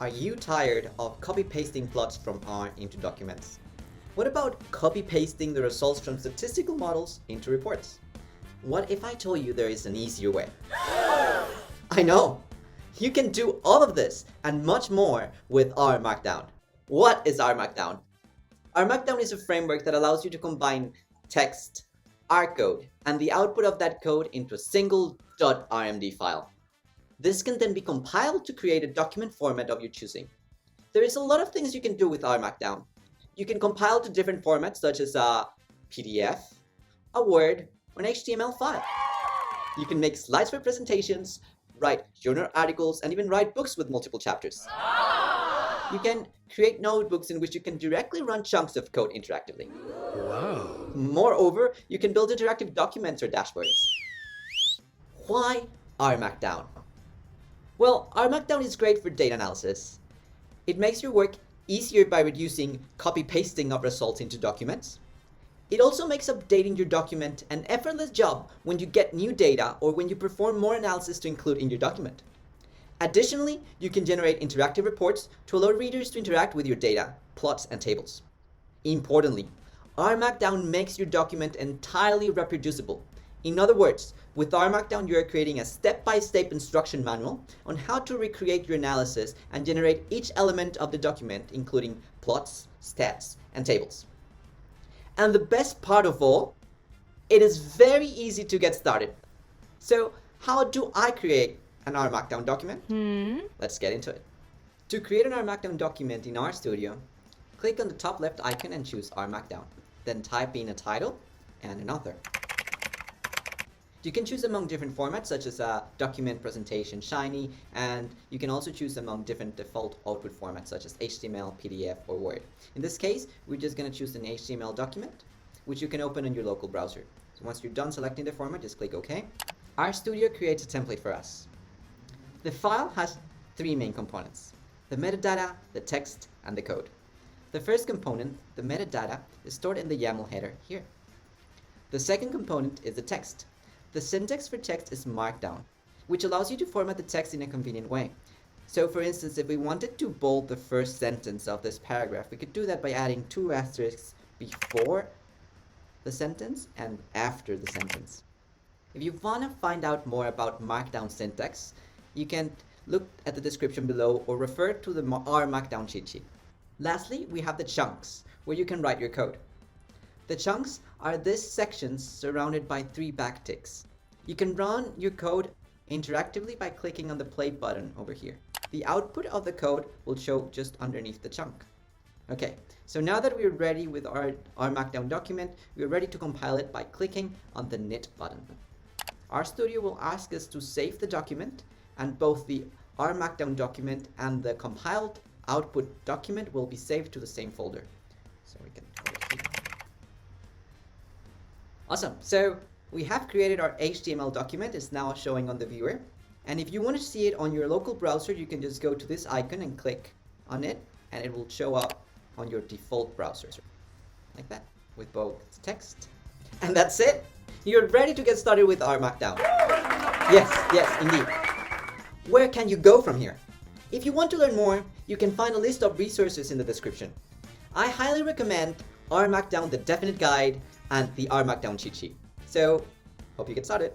Are you tired of copy-pasting plots from R into documents? What about copy-pasting the results from statistical models into reports? What if I told you there is an easier way? I know! You can do all of this and much more with R Markdown. What is R Markdown? R Markdown is a framework that allows you to combine text, R code, and the output of that code into a single .rmd file. This can then be compiled to create a document format of your choosing. There is a lot of things you can do with R Markdown. You can compile to different formats such as a PDF, a Word, or an HTML file. You can make slides for presentations, write journal articles, and even write books with multiple chapters. You can create notebooks in which you can directly run chunks of code interactively. Wow. Moreover, you can build interactive documents or dashboards. Why R Markdown? Well, R Markdown is great for data analysis. It makes your work easier by reducing copy-pasting of results into documents. It also makes updating your document an effortless job when you get new data or when you perform more analysis to include in your document. Additionally, you can generate interactive reports to allow readers to interact with your data, plots, and tables. Importantly, R Markdown makes your document entirely reproducible. In other words, with R Markdown, you are creating a step-by-step instruction manual on how to recreate your analysis and generate each element of the document, including plots, stats, and tables. And the best part of all, it is very easy to get started. So, how do I create an R Markdown document? Let's get into it. To create an R Markdown document in RStudio, click on the top left icon and choose R Markdown. Then type in a title and an author. You can choose among different formats such as a document, presentation, Shiny, and you can also choose among different default output formats such as HTML, PDF, or Word. In this case, we're just going to choose an HTML document, which you can open on your local browser. So once you're done selecting the format, just click OK. RStudio creates a template for us. The file has three main components: the metadata, the text, and the code. The first component, the metadata, is stored in the YAML header here. The second component is the text. The syntax for text is Markdown, which allows you to format the text in a convenient way. So for instance, if we wanted to bold the first sentence of this paragraph, we could do that by adding 2 asterisks before the sentence and after the sentence. If you want to find out more about Markdown syntax, you can look at the description below or refer to the R Markdown cheat sheet. Lastly, we have the chunks, where you can write your code. The chunks are these sections surrounded by 3 backticks. You can run your code interactively by clicking on the play button over here. The output of the code will show just underneath the chunk. Okay, so now that we're ready with our Markdown document, we're ready to compile it by clicking on the knit button. RStudio will ask us to save the document, and both the R Markdown document and the compiled output document will be saved to the same folder. So we can go here. Awesome, so we have created our HTML document. It's now showing on the viewer. And if you want to see it on your local browser, you can just go to this icon and click on it, and it will show up on your default browser. Like that, with both text. And that's it. You're ready to get started with R Markdown. Yes, indeed. Where can you go from here? If you want to learn more, you can find a list of resources in the description. I highly recommend R Markdown, the Definite Guide, and the R Markdown cheat sheet. So, hope you get started.